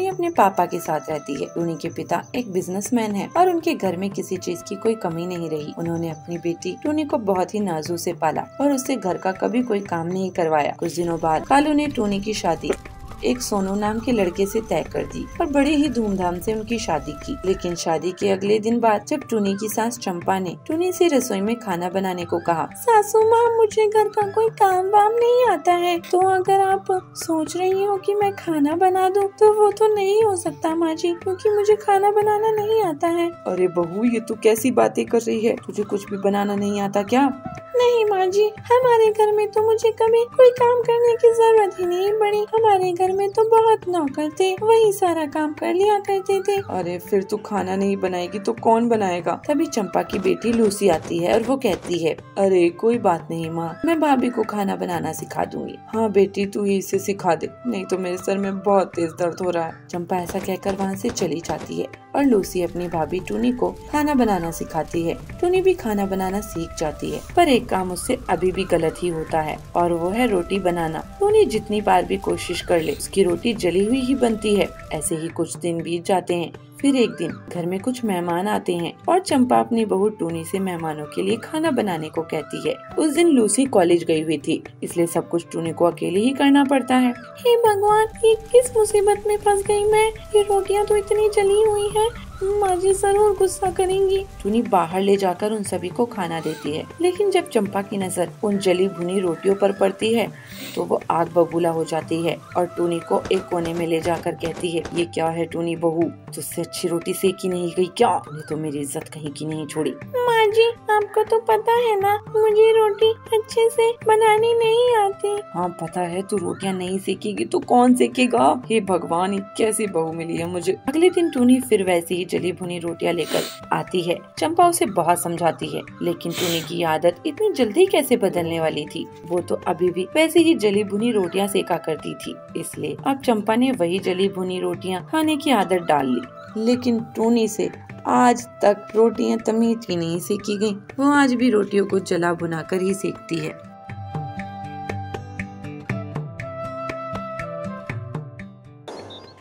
टूनी अपने पापा के साथ रहती है। टूनी के पिता एक बिजनेसमैन है और उनके घर में किसी चीज की कोई कमी नहीं रही। उन्होंने अपनी बेटी टूनी को बहुत ही नाजुक से पाला और उससे घर का कभी कोई काम नहीं करवाया। कुछ दिनों बाद कालू ने टूनी की शादी एक सोनू नाम के लड़के से तय कर दी और बड़े ही धूमधाम से उनकी शादी की। लेकिन शादी के अगले दिन बाद जब टूनी की सास चंपा ने टूनी से रसोई में खाना बनाने को कहा, सासू माँ मुझे घर का कोई काम वाम नहीं आता है, तो अगर आप सोच रही हो कि मैं खाना बना दूं तो वो तो नहीं हो सकता माँ जी, क्योंकि मुझे खाना बनाना नहीं आता है। अरे बहू, ये तू कैसी बातें कर रही है? तुझे कुछ भी बनाना नहीं आता क्या? नहीं माँ जी, हमारे घर में तो मुझे कभी कोई काम करने की जरूरत ही नहीं पड़ी। हमारे घर में तो बहुत नौकर थे, वही सारा काम कर लिया करते थे। अरे फिर तू खाना नहीं बनाएगी तो कौन बनाएगा? तभी चंपा की बेटी लूसी आती है और वो कहती है, अरे कोई बात नहीं माँ, मैं भाभी को खाना बनाना सिखा दूंगी। हाँ बेटी, तू ही इसे सिखा दे, नहीं तो मेरे सर में बहुत तेज दर्द हो रहा है। चंपा ऐसा कहकर वहाँ से चली जाती है और लूसी अपनी भाभी टूनी को खाना बनाना सिखाती है। टूनी भी खाना बनाना सीख जाती है, पर एक काम उससे अभी भी गलत ही होता है और वो है रोटी बनाना। टूनी जितनी बार भी कोशिश कर ले उसकी रोटी जली हुई ही बनती है। ऐसे ही कुछ दिन बीत जाते हैं। फिर एक दिन घर में कुछ मेहमान आते हैं और चंपा अपनी बहू टूनी से मेहमानों के लिए खाना बनाने को कहती है। उस दिन लूसी कॉलेज गई हुई थी, इसलिए सब कुछ टूनी को अकेले ही करना पड़ता है। हे भगवान, ये किस मुसीबत में फंस गई मैं? ये रोटियां तो इतनी जली हुई हैं, माँ जी जरूर गुस्सा करेंगी। टूनी बाहर ले जाकर उन सभी को खाना देती है, लेकिन जब चंपा की नजर उन जली भुनी रोटियों पर पड़ती है तो वो आग बबूला हो जाती है और टूनी को एक कोने में ले जाकर कहती है, ये क्या है टूनी बहू, तुझसे अच्छी रोटी सेकी नहीं गई क्या? तूने तो मेरी इज्जत कहीं की नहीं छोड़ी। माँ जी, आपको तो पता है ना, मुझे रोटी अच्छे से बनानी नहीं आती। हाँ पता है, तू रोटियाँ नहीं सेकेगी तो कौन सेकेगा? हे भगवान, कैसी बहू मिली है मुझे। अगले दिन टूनी फिर वैसी ही जली भुनी रोटियां लेकर आती है। चंपा उसे बहुत समझाती है, लेकिन टूनी की आदत इतनी जल्दी कैसे बदलने वाली थी? वो तो अभी भी वैसे ही जली भुनी रोटियां सेका करती थी। इसलिए अब चंपा ने वही जली भुनी रोटियां खाने की आदत डाल ली। लेकिन टूनी से आज तक रोटियां तमीज ही नहीं सेकी गयी। वो आज भी रोटियों को जला भुना कर ही सेकती है।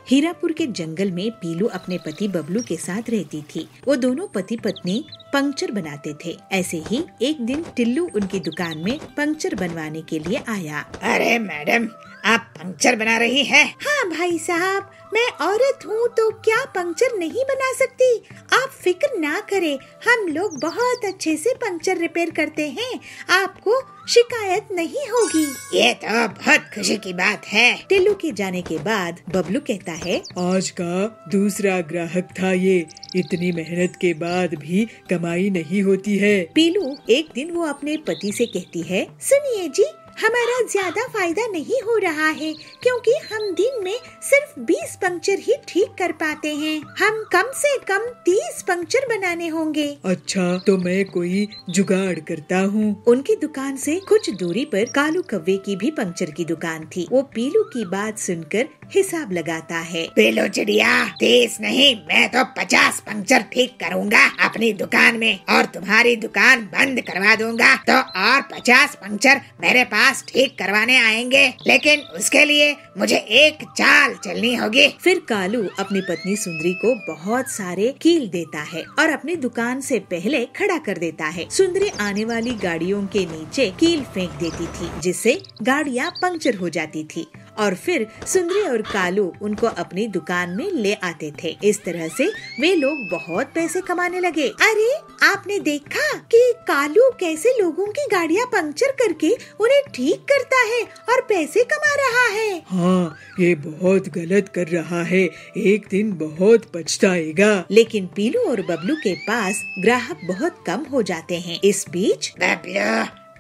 हीरापुर के जंगल में पीलू अपने पति बबलू के साथ रहती थी। वो दोनों पति पत्नी पंक्चर बनाते थे। ऐसे ही एक दिन टिल्लू उनकी दुकान में पंक्चर बनवाने के लिए आया। अरे मैडम, आप पंक्चर बना रही हैं? हाँ भाई साहब, मैं औरत हूँ तो क्या पंक्चर नहीं बना सकती? आप फिक्र ना करें, हम लोग बहुत अच्छे से पंक्चर रिपेयर करते हैं, आपको शिकायत नहीं होगी। ये तो बहुत खुशी की बात है। टिल्लू के जाने के बाद बबलू कहता है, आज का दूसरा ग्राहक था ये, इतनी मेहनत के बाद भी कमाई नहीं होती है। पीलू एक दिन वो अपने पति से कहती है, सुनिए जी, हमारा ज्यादा फायदा नहीं हो रहा है, क्योंकि हम दिन में सिर्फ 20 पंक्चर ही ठीक कर पाते हैं। हम कम से कम 30 पंक्चर बनाने होंगे। अच्छा, तो मैं कोई जुगाड़ करता हूँ। उनकी दुकान से कुछ दूरी पर कालू कव्वे की भी पंक्चर की दुकान थी। वो पीलू की बात सुनकर हिसाब लगाता है। पीलू चिड़िया, 30 नहीं, मैं तो 50 पंक्चर ठीक करूँगा अपनी दुकान में और तुम्हारी दुकान बंद करवा दूंगा। तो और 50 पंक्चर मेरे पास ठीक करवाने आएंगे, लेकिन उसके लिए मुझे एक चाल चलनी होगी। फिर कालू अपनी पत्नी सुंदरी को बहुत सारे कील देता है और अपनी दुकान से पहले खड़ा कर देता है। सुंदरी आने वाली गाड़ियों के नीचे कील फेंक देती थी, जिससे गाड़ियाँ पंक्चर हो जाती थी और फिर सुंदरी और कालू उनको अपनी दुकान में ले आते थे। इस तरह से वे लोग बहुत पैसे कमाने लगे। अरे, आपने देखा कि कालू कैसे लोगों की गाड़ियाँ पंक्चर करके उन्हें ठीक करता है और पैसे कमा रहा है। हाँ, ये बहुत गलत कर रहा है, एक दिन बहुत पछताएगा। लेकिन पीलू और बबलू के पास ग्राहक बहुत कम हो जाते हैं। इस बीच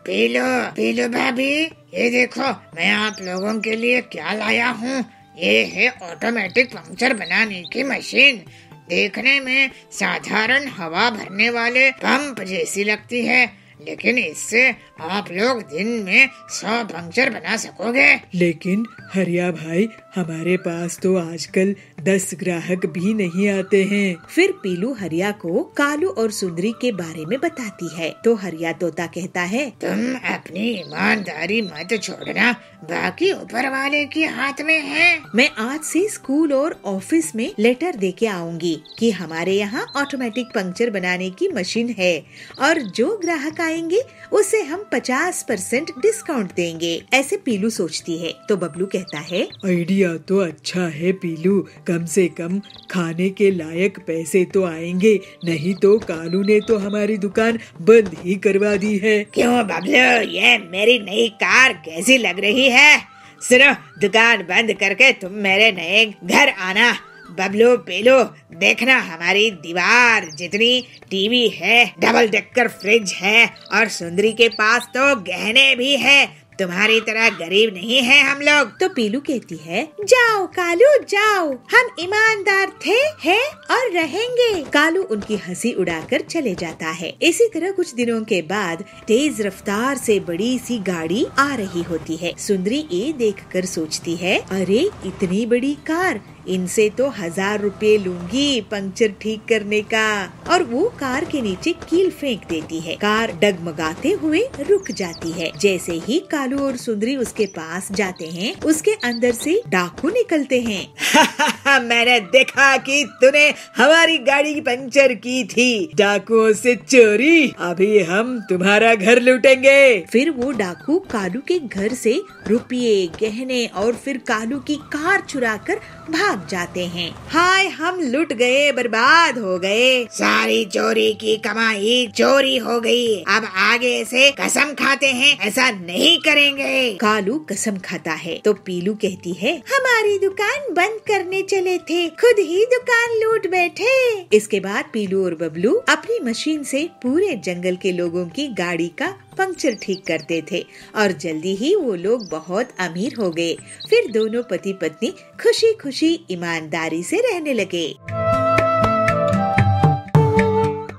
पीलू भाभी, ये देखो मैं आप लोगों के लिए क्या लाया हूँ। ये है ऑटोमेटिक पंक्चर बनाने की मशीन। देखने में साधारण हवा भरने वाले पंप जैसी लगती है, लेकिन इससे आप लोग दिन में 100 पंक्चर बना सकोगे। लेकिन हरिया भाई, हमारे पास तो आजकल 10 ग्राहक भी नहीं आते हैं। फिर पीलू हरिया को कालू और सुंदरी के बारे में बताती है तो हरिया तोता कहता है, तुम अपनी ईमानदारी मत छोड़ना, बाकी ऊपर वाले के हाथ में है। मैं आज से स्कूल और ऑफिस में लेटर देके आऊंगी कि हमारे यहाँ ऑटोमेटिक पंक्चर बनाने की मशीन है और जो ग्राहक आएंगे उसे हम 50% डिस्काउंट देंगे। ऐसे पीलू सोचती है तो बबलू कहता है, आइडिया तो अच्छा है पीलू, कम से कम खाने के लायक पैसे तो आएंगे, नहीं तो कालू ने तो हमारी दुकान बंद ही करवा दी है। क्यों बबलू, ये मेरी नई कार कैसी लग रही है? सुनो, दुकान बंद करके तुम मेरे नए घर आना। बबलू पीलू, देखना हमारी दीवार जितनी टीवी है, डबल डेकर फ्रिज है और सुंदरी के पास तो गहने भी है। तुम्हारी तरह गरीब नहीं है हम लोग। तो पीलू कहती है, जाओ कालू जाओ, हम ईमानदार थे, हैं और रहेंगे। कालू उनकी हंसी उड़ाकर चले जाता है। इसी तरह कुछ दिनों के बाद तेज रफ्तार से बड़ी सी गाड़ी आ रही होती है। सुंदरी ये देखकर सोचती है, अरे इतनी बड़ी कार, इनसे तो 1000 रुपए लूंगी पंक्चर ठीक करने का। और वो कार के नीचे कील फेंक देती है। कार डगमगाते हुए रुक जाती है। जैसे ही कालू और सुंदरी उसके पास जाते हैं, उसके अंदर से डाकू निकलते हैं। मैंने देखा कि तूने हमारी गाड़ी की पंक्चर की थी। डाकुओं से चोरी, अभी हम तुम्हारा घर लूटेंगे। फिर वो डाकू कालू के घर से रुपये, गहने और फिर कालू की कार चुराकर भाग जाते हैं। हाय, हम लुट गए, बर्बाद हो गए। सारी चोरी की कमाई चोरी हो गई। अब आगे से कसम खाते हैं ऐसा नहीं करेंगे। कालू कसम खाता है तो पीलू कहती है, हमारी दुकान बंद करने चले थे, खुद ही दुकान लूट बैठे। इसके बाद पीलू और बबलू अपनी मशीन से पूरे जंगल के लोगों की गाड़ी का पंक्चर ठीक करते थे और जल्दी ही वो लोग बहुत अमीर हो गए। फिर दोनों पति पत्नी खुशी खुशी ईमानदारी से रहने लगे।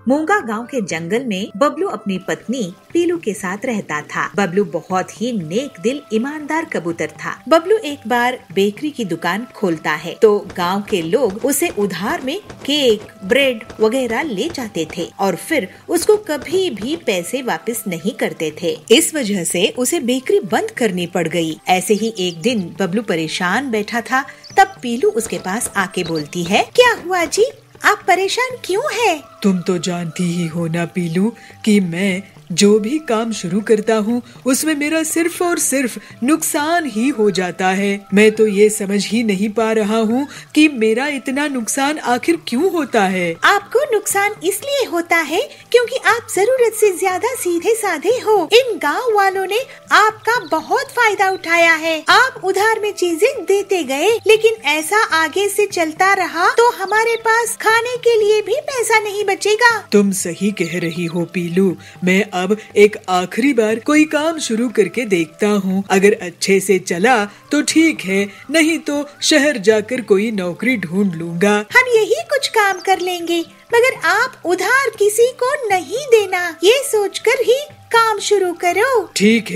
मूंगा गांव के जंगल में बबलू अपनी पत्नी पीलू के साथ रहता था। बबलू बहुत ही नेक दिल ईमानदार कबूतर था। बबलू एक बार बेकरी की दुकान खोलता है तो गांव के लोग उसे उधार में केक, ब्रेड वगैरह ले जाते थे और फिर उसको कभी भी पैसे वापस नहीं करते थे। इस वजह से उसे बेकरी बंद करनी पड़ गई। ऐसे ही एक दिन बबलू परेशान बैठा था, तब पीलू उसके पास आके बोलती है, क्या हुआ जी, आप परेशान क्यों हैं? तुम तो जानती ही हो ना पीलू कि मैं जो भी काम शुरू करता हूँ उसमें मेरा सिर्फ और सिर्फ नुकसान ही हो जाता है। मैं तो ये समझ ही नहीं पा रहा हूँ कि मेरा इतना नुकसान आखिर क्यों होता है। आपको नुकसान इसलिए होता है क्योंकि आप जरूरत से ज्यादा सीधे साधे हो। इन गांव वालों ने आपका बहुत फायदा उठाया है। आप उधार में चीजें देते गए, लेकिन ऐसा आगे से चलता रहा तो हमारे पास खाने के लिए भी पैसा नहीं बचेगा। तुम सही कह रही हो पीलू, मैं अब एक आखिरी बार कोई काम शुरू करके देखता हूँ। अगर अच्छे से चला तो ठीक है, नहीं तो शहर जाकर कोई नौकरी ढूंढ लूंगा। हम यही कुछ काम कर लेंगे, मगर आप उधार किसी को नहीं देना, ये सोचकर ही काम शुरू करो। ठीक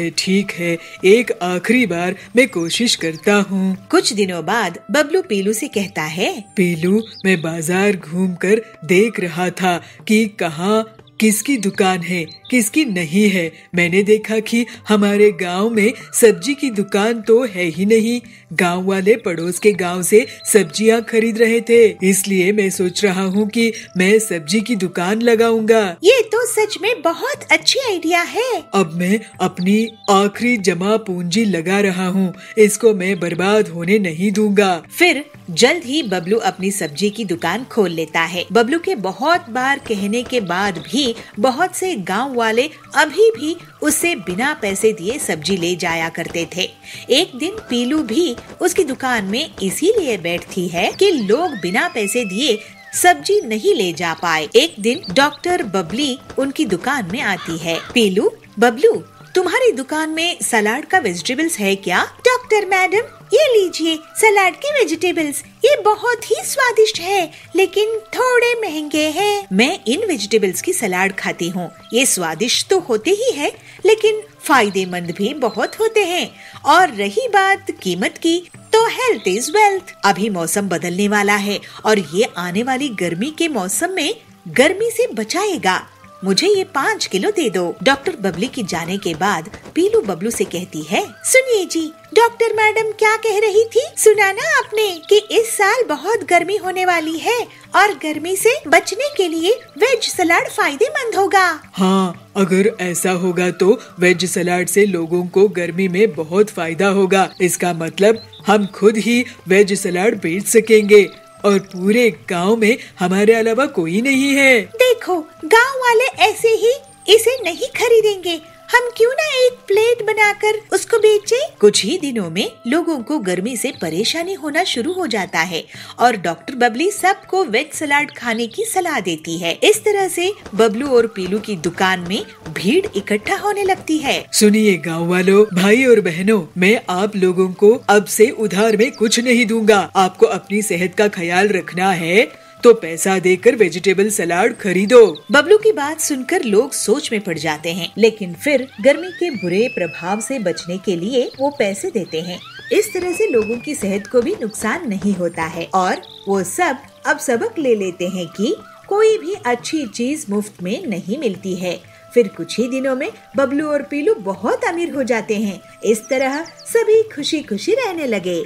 है, एक आखिरी बार मैं कोशिश करता हूँ। कुछ दिनों बाद बबलू पीलू से कहता है, पीलू, मैं बाजार घूमकर देख रहा था कि कहाँ किसकी दुकान है, किसकी नहीं है। मैंने देखा कि हमारे गांव में सब्जी की दुकान तो है ही नहीं। गांव वाले पड़ोस के गांव से सब्जियां खरीद रहे थे, इसलिए मैं सोच रहा हूँ कि मैं सब्जी की दुकान लगाऊंगा। ये तो सच में बहुत अच्छी आइडिया है। अब मैं अपनी आखिरी जमा पूंजी लगा रहा हूँ, इसको मैं बर्बाद होने नहीं दूंगा। फिर जल्द ही बबलू अपनी सब्जी की दुकान खोल लेता है। बबलू के बहुत बार कहने के बाद भी बहुत से गांव वाले अभी भी उससे बिना पैसे दिए सब्जी ले जाया करते थे। एक दिन पीलू भी उसकी दुकान में इसीलिए बैठती है कि लोग बिना पैसे दिए सब्जी नहीं ले जा पाए। एक दिन डॉक्टर बबली उनकी दुकान में आती है। पीलू, बबलू, तुम्हारी दुकान में सलाद का वेजिटेबल्स है क्या? डॉक्टर मैडम, ये लीजिए सलाद के वेजिटेबल्स, ये बहुत ही स्वादिष्ट है, लेकिन थोड़े महंगे हैं। मैं इन वेजिटेबल्स की सलाद खाती हूँ। ये स्वादिष्ट तो होते ही है, लेकिन फायदेमंद भी बहुत होते हैं। और रही बात कीमत की, तो हेल्थ इज वेल्थ। अभी मौसम बदलने वाला है और ये आने वाली गर्मी के मौसम में गर्मी से बचाएगा। मुझे ये 5 किलो दे दो। डॉक्टर बबली की जाने के बाद पीलू बबलू से कहती है, सुनिए जी, डॉक्टर मैडम क्या कह रही थी? सुना ना आपने कि इस साल बहुत गर्मी होने वाली है और गर्मी से बचने के लिए वेज सलाद फायदेमंद होगा। हाँ, अगर ऐसा होगा तो वेज सलाद से लोगों को गर्मी में बहुत फायदा होगा। इसका मतलब हम खुद ही वेज सलाद बेच सकेंगे और पूरे गांव में हमारे अलावा कोई नहीं है। देखो, गांव वाले ऐसे ही इसे नहीं खरीदेंगे। हम क्यों ना एक प्लेट बनाकर उसको बेचें? कुछ ही दिनों में लोगों को गर्मी से परेशानी होना शुरू हो जाता है और डॉक्टर बबली सबको वेज सलाद खाने की सलाह देती है। इस तरह से बबलू और पीलू की दुकान में भीड़ इकट्ठा होने लगती है। सुनिए गाँव वालों, भाई और बहनों, मैं आप लोगों को अब से उधार में कुछ नहीं दूंगा। आपको अपनी सेहत का ख्याल रखना है तो पैसा देकर वेजिटेबल सलाद खरीदो। बबलू की बात सुनकर लोग सोच में पड़ जाते हैं, लेकिन फिर गर्मी के बुरे प्रभाव से बचने के लिए वो पैसे देते हैं। इस तरह से लोगों की सेहत को भी नुकसान नहीं होता है और वो सब अब सबक ले लेते हैं कि कोई भी अच्छी चीज मुफ्त में नहीं मिलती है। फिर कुछ ही दिनों में बबलू और पीलू बहुत अमीर हो जाते हैं। इस तरह सभी खुशी खुशी रहने लगे।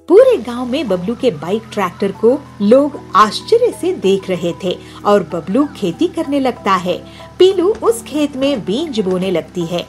पूरे गांव में बबलू के बाइक ट्रैक्टर को लोग आश्चर्य से देख रहे थे और बबलू खेती करने लगता है। पीलू उस खेत में बीज बोने लगती है।